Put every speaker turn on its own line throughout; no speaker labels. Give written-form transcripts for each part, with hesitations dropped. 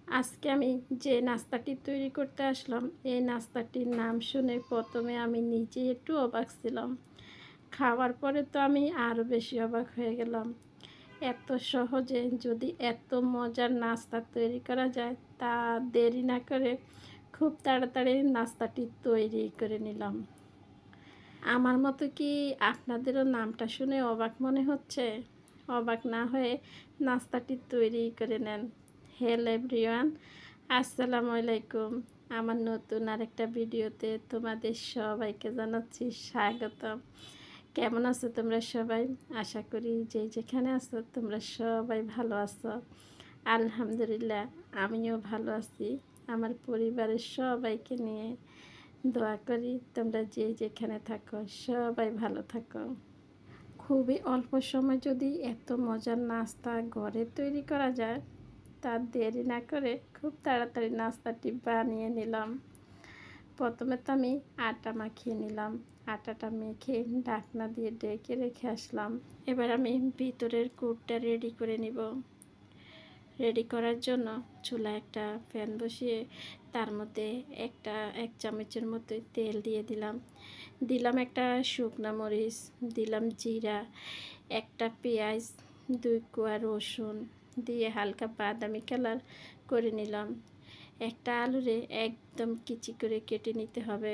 আজকে আমি যে নাস্তাটি তৈরি করতে আসলাম, এই নাস্তাটির নাম শুনে প্রথমে আমি নিজেই একটু অবাক ছিলাম। খাওয়ার পরে তো আমি আরও বেশি অবাক হয়ে গেলাম। এত সহজে যদি এত মজার নাস্তা তৈরি করা যায়, তা দেরি না করে খুব তাড়াতাড়ি নাস্তাটি তৈরি করে নিলাম। আমার মতো কি আপনাদেরও নামটা শুনে অবাক মনে হচ্ছে? অবাক না হয়ে নাস্তাটি তৈরি করে নেন। হ্যালো এভরিওয়ান, আসসালামু আলাইকুম। আমার নতুন আরেকটা ভিডিওতে তোমাদের সবাইকে জানাচ্ছি স্বাগতম। কেমন আছো তোমরা সবাই? আশা করি যে যেখানে আছো তোমরা সবাই ভালো আছো। আলহামদুলিল্লাহ, আমিও ভালো আছি। আমার পরিবারের সবাইকে নিয়ে দোয়া করি তোমরা যে যেখানে থাকো সবাই ভালো থাকো। খুবই অল্প সময় যদি এত মজার নাস্তা ঘরে তৈরি করা যায়, তার দেরি না করে খুব তাড়াতাড়ি নাস্তাটি বানিয়ে নিলাম। প্রথমে তো আমি আটা মাখিয়ে নিলাম। আটাটা মেখে ঢাকনা দিয়ে ডেকে রেখে আসলাম। এবার আমি ভিতরের কুটটা রেডি করে নিব। রেডি করার জন্য চুলায় একটা প্যান বসিয়ে তার মধ্যে এক চামচের মতো তেল দিয়ে দিলাম একটা শুকনো মরিচ, দিলাম জিরা, একটা পেঁয়াজ, 2 কোয়া রসুন দিয়ে হালকা বাদামি কালার করে নিলাম। একটা আলুরে একদম কিচি করে কেটে নিতে হবে।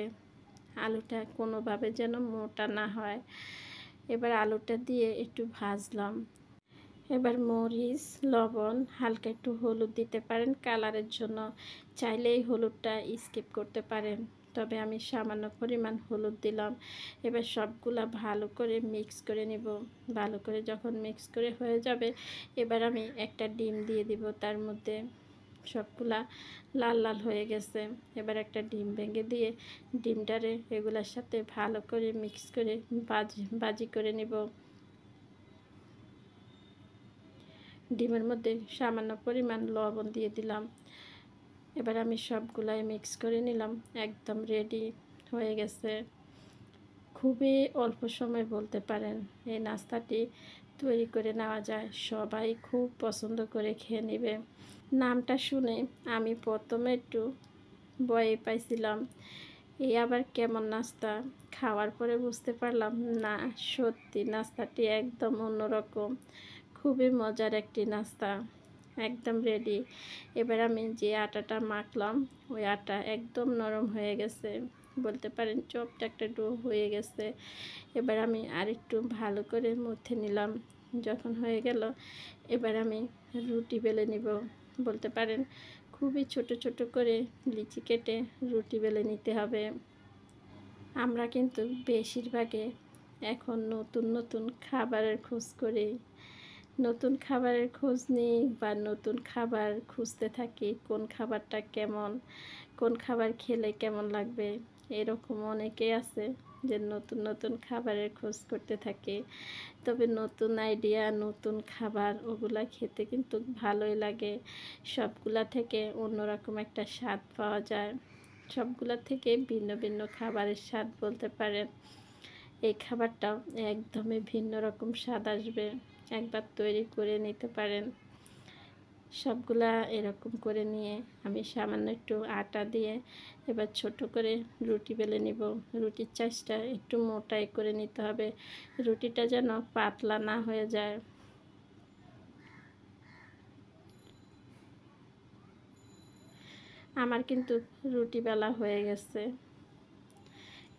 আলুটা কোনোভাবে যেন মোটা না হয়। এবার আলুটা দিয়ে একটু ভাজলাম। এবার মরিচ, লবণ, হালকা একটু হলুদ দিতে পারেন কালারের জন্য। চাইলে এই হলুদটা স্কিপ করতে পারেন, তবে আমি সামান্য পরিমাণ হলুদ দিলাম। এবার সবগুলা ভালো করে মিক্স করে নিব। ভালো করে যখন মিক্স করে হয়ে যাবে, এবার আমি একটা ডিম দিয়ে দিব তার মধ্যে। সবগুলা লাল লাল হয়ে গেছে। এবার একটা ডিম ভেঙে দিয়ে ডিমটারে এগুলার সাথে ভালো করে মিক্স করে ভাজি করে নিব। ডিমের মধ্যে সামান্য পরিমাণ লবণ দিয়ে দিলাম। এবার আমি সবগুলাই মিক্স করে নিলাম। একদম রেডি হয়ে গেছে। খুবই অল্প সময় বলতে পারেন এই নাস্তাটি তৈরি করে নেওয়া যায়। সবাই খুব পছন্দ করে খেয়ে নেবে। নামটা শুনে আমি প্রথমে একটু ভয় পাইছিলাম, এই আবার কেমন নাস্তা। খাওয়ার পরে বুঝতে পারলাম না, সত্যি নাস্তাটি একদম অন্যরকম। খুবই মজার একটি নাস্তা। একদম রেডি। এবার আমি যে আটাটা মাখলাম, ওই আটা একদম নরম হয়ে গেছে, বলতে পারেন চপটা একটা ডো হয়ে গেছে। এবার আমি আরেকটু ভালো করে মথে নিলাম। যখন হয়ে গেল, এবার আমি রুটি বেলে নিব। বলতে পারেন খুবই ছোট ছোট করে লিচি কেটে রুটি বেলে নিতে হবে। আমরা কিন্তু বেশিরভাগে এখন নতুন নতুন খাবারের খোঁজ করি। নতুন খাবারের খোঁজ নিই বা নতুন খাবার খুঁজতে থাকি, কোন খাবারটা কেমন, কোন খাবার খেলে কেমন লাগবে। এরকম অনেকেই আছে যে নতুন নতুন খাবারের খোঁজ করতে থাকে। তবে নতুন আইডিয়া, নতুন খাবার ওগুলা খেতে কিন্তু ভালোই লাগে। সবগুলা থেকে অন্যরকম একটা স্বাদ পাওয়া যায়। সবগুলা থেকে ভিন্ন ভিন্ন খাবারের স্বাদ বলতে পারেন। এই খাবারটাও একদমই ভিন্ন রকম স্বাদ আসবে। একবার তৈরি করে নিতে পারেন। সবগুলা এরকম করে নিয়ে আমি সামান্য একটু আটা দিয়ে এবার ছোট করে রুটি বেলে নিব। রুটির চাষটা একটু মোটাই করে নিতে হবে, রুটিটা যেন পাতলা না হয়ে যায়। আমার কিন্তু রুটি বেলা হয়ে গেছে।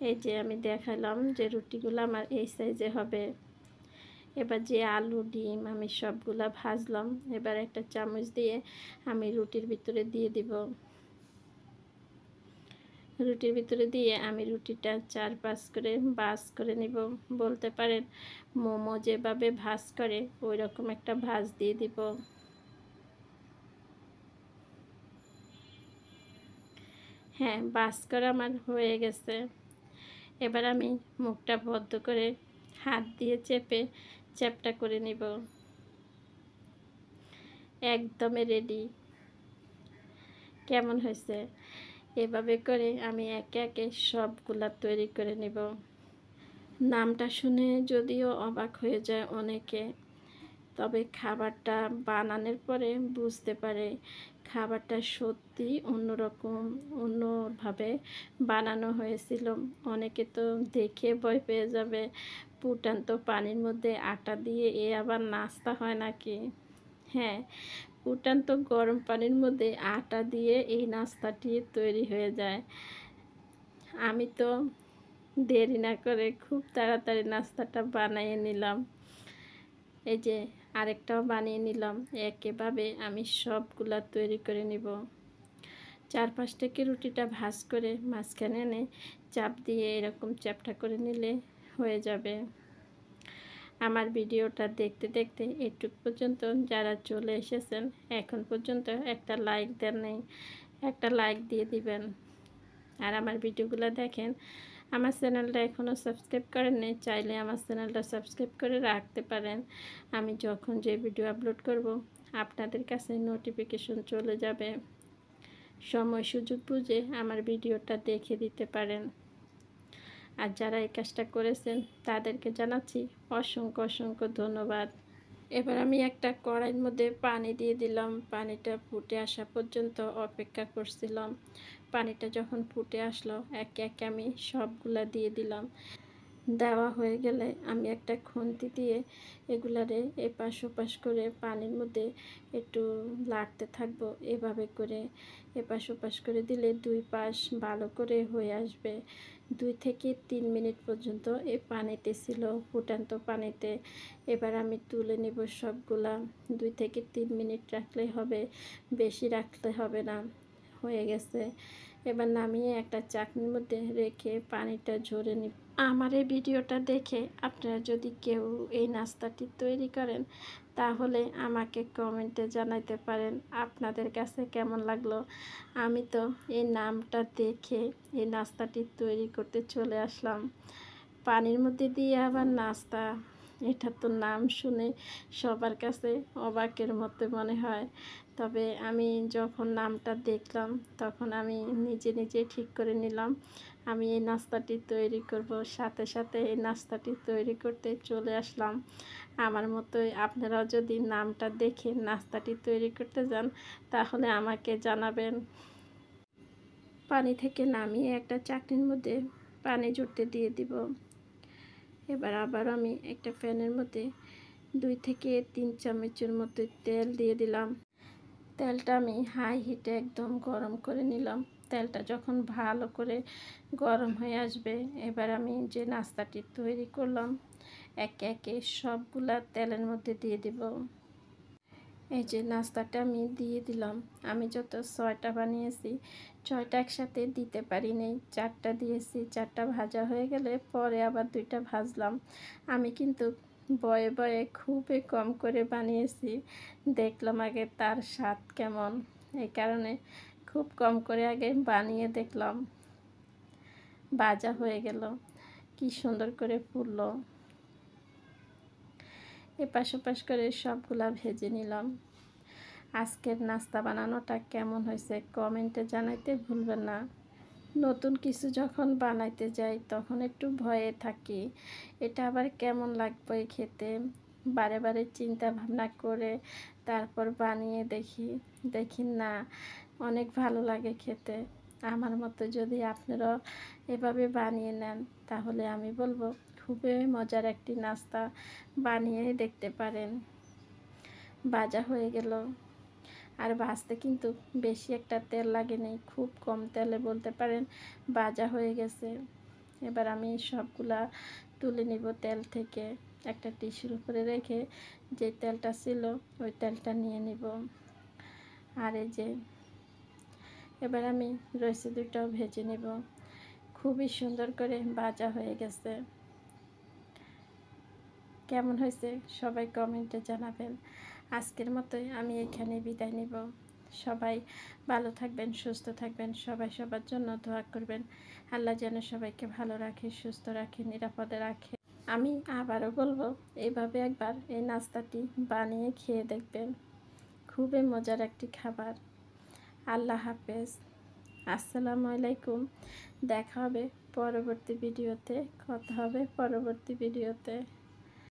এই যে আমি দেখালাম যে রুটিগুলো আমার এই সাইজে হবে। এবার যে আলু ডিম আমি সবগুলা ভাজলাম, এবার একটা চামচ দিয়ে আমি রুটির ভিতরে দিয়ে দিব। রুটির ভিতরে দিয়ে আমি রুটিটা 4-5 করে ভাজ করে নিব। বলতে পারেন মোমো যেভাবে ভাজ করে ওই রকম একটা ভাজ দিয়ে দিব। হ্যাঁ, ভাজ করা আমার হয়ে গেছে। এবার আমি মুখটা বদ্ধ করে হাত দিয়ে চেপে চ্যাপটা করে নিব। একদমই রেডি। কেমন হয়েছে? এভাবে করে আমি একে একে সবগুলা তৈরি করে নিব। নামটা শুনে যদিও অবাক হয়ে যায় অনেকে, তবে খাবারটা বানানোর পরে বুঝতে পারে খাবারটা সত্যি অন্যরকম, অন্যভাবে বানানো হয়েছিল। অনেকে তো দেখে ভয় পেয়ে যাবে, ফুটান্ত পানির মধ্যে আটা দিয়ে এ আবার নাস্তা হয় নাকি? হ্যাঁ, ফুটান্ত গরম পানির মধ্যে আটা দিয়ে এই নাস্তাটি তৈরি হয়ে যায়। আমি তো দেরি না করে খুব তাড়াতাড়ি নাস্তাটা বানিয়ে নিলাম। এই যে আরেকটাও বানিয়ে নিলাম। একইভাবে আমি সবগুলা তৈরি করে নিব। 4-5 থেকে রুটিটা ভাঁজ করে মাঝখানে এনে চাপ দিয়ে এরকম চ্যাপ্টা করে নিলে হয়ে যাবে। আমার ভিডিওটা দেখতে দেখতে এটুক পর্যন্ত যারা চলে এসেছেন, এখন পর্যন্ত একটা লাইক দেন নাই, একটা লাইক দিয়ে দিবেন। আর আমার ভিডিওগুলো দেখেন, আমার চ্যানেলটা এখনও সাবস্ক্রাইব করেননি, চাইলে আমার চ্যানেলটা সাবস্ক্রাইব করে রাখতে পারেন। আমি যখন যে ভিডিও আপলোড করব আপনাদের কাছে নোটিফিকেশন চলে যাবে। সময় সুযোগ বুঝে আমার ভিডিওটা দেখে দিতে পারেন। আর যারা এই কাজটা করেছেন তাদেরকে জানাচ্ছি অসংখ্য অসংখ্য ধন্যবাদ। এবার আমি একটা কড়াইয়ের মধ্যে পানি দিয়ে দিলাম। পানিটা ফুটে আসা পর্যন্ত অপেক্ষা করছিলাম। পানিটা যখন ফুটে আসলো একে একে আমি সবগুলা দিয়ে দিলাম। দেওয়া হয়ে গেলে আমি একটা খুন্তি দিয়ে এগুলারে এপাশ ওপাশ করে পানির মধ্যে একটু লাড়তে থাকবো। এভাবে করে এপাশ ওপাশ করে দিলে দুই পাশ ভালো করে হয়ে আসবে। 2 থেকে 3 মিনিট পর্যন্ত এই পানিতে ছিল, ফুটান্ত পানিতে। এবার আমি তুলে নেব সবগুলা। 2 থেকে 3 মিনিট রাখলেই হবে, বেশি রাখতে হবে না। হয়ে গেছে। এবার নামিয়ে একটা চাকনির মধ্যে রেখে পানিটা ঝরে নিব। আমার এই ভিডিওটা দেখে আপনারা যদি কেউ এই নাস্তাটি তৈরি করেন তাহলে আমাকে কমেন্টে জানাতে পারেন আপনাদের কাছে কেমন লাগলো। আমি তো এই নামটা দেখে এই নাস্তাটি তৈরি করতে চলে আসলাম। পানির মধ্যে দিয়ে আবার নাস্তা, এটা তো নাম শুনে সবার কাছে অবাকের মতো মনে হয়। তবে আমি যখন নামটা দেখলাম তখন আমি নিজে নিজে ঠিক করে নিলাম আমি এই নাস্তাটি তৈরি করব। সাথে সাথে এই নাস্তাটি তৈরি করতে চলে আসলাম। আমার মতোই আপনারাও যদি নামটা দেখে নাস্তাটি তৈরি করতে যান তাহলে আমাকে জানাবেন। পানি থেকে নামিয়ে একটা চাটনির মধ্যে পানি ঝরতে দিয়ে দিব। এবার আবার আমি একটা প্যানের মধ্যে 2 থেকে 3 চামচের মতো তেল দিয়ে দিলাম। তেলটা আমি হাই হিটে একদম গরম করে নিলাম। তেলটা যখন ভালো করে গরম হয়ে আসবে এবার আমি যে নাস্তাটি তৈরি করলাম একে একে সবগুলা তেলের মধ্যে দিয়ে দিব। এই যে নাস্তাটা আমি দিয়ে দিলাম। আমি যত 6টা বানিয়েছি 6টা একসাথে দিতে পারি নাই, 4টা দিয়েছি। 4টা ভাজা হয়ে গেলে পরে আবার 2টা ভাজলাম। আমি কিন্তু বয়ে বয়ে খুবই কম করে বানিয়েছি, দেখলাম আগে তার স্বাদ কেমন, এই কারণে খুব কম করে আগে বানিয়ে দেখলাম। ভাজা হয়ে গেল, কি সুন্দর করে ফুললো। এপাশ ওপাশ করে সবগুলা ভেজে নিলাম। আজকের নাস্তা বানানোটা কেমন হয়েছে কমেন্টে জানাইতে ভুলবেন না। নতুন কিছু যখন বানাইতে যাই তখন একটু ভয়ে থাকি, এটা আবার কেমন লাগবে খেতে। বারে বারে চিন্তা ভাবনা করে তারপর বানিয়ে দেখি না অনেক ভালো লাগে খেতে। আমার মতো যদি আপনারাও এভাবে বানিয়ে নেন তাহলে আমি বলবো খুবই মজার একটি নাস্তা বানিয়ে দেখতে পারেন। ভাজা হয়ে গেল, আর ভাজতে কিন্তু বেশি একটা তেল লাগেনি, খুব কম তেলে বলতে পারেন ভাজা হয়ে গেছে। এবার আমি সবগুলা তুলে নিব তেল থেকে, একটা টিস্যুর উপরে রেখে যে তেলটা ছিল ওই তেলটা নিয়ে নিব। আর এই যে এবার আমি রয়েছে 2টাও ভেজে নেব। খুবই সুন্দর করে ভাজা হয়ে গেছে। কেমন হয়েছে সবাই কমেন্টে জানাবেন। আজকের মতোই আমি এখানে বিদায় নিব। সবাই ভালো থাকবেন, সুস্থ থাকবেন, সবাই সবার জন্য দোয়া করবেন। আল্লাহ যেন সবাইকে ভালো রাখে, সুস্থ রাখে, নিরাপদে রাখে। আমি আবারও বলবো এইভাবে একবার এই নাস্তাটি বানিয়ে খেয়ে দেখবেন, খুবই মজার একটি খাবার। আল্লাহ হাফেজ, আসসালামু আলাইকুম। দেখা হবে পরবর্তী ভিডিওতে, কথা হবে পরবর্তী ভিডিওতে।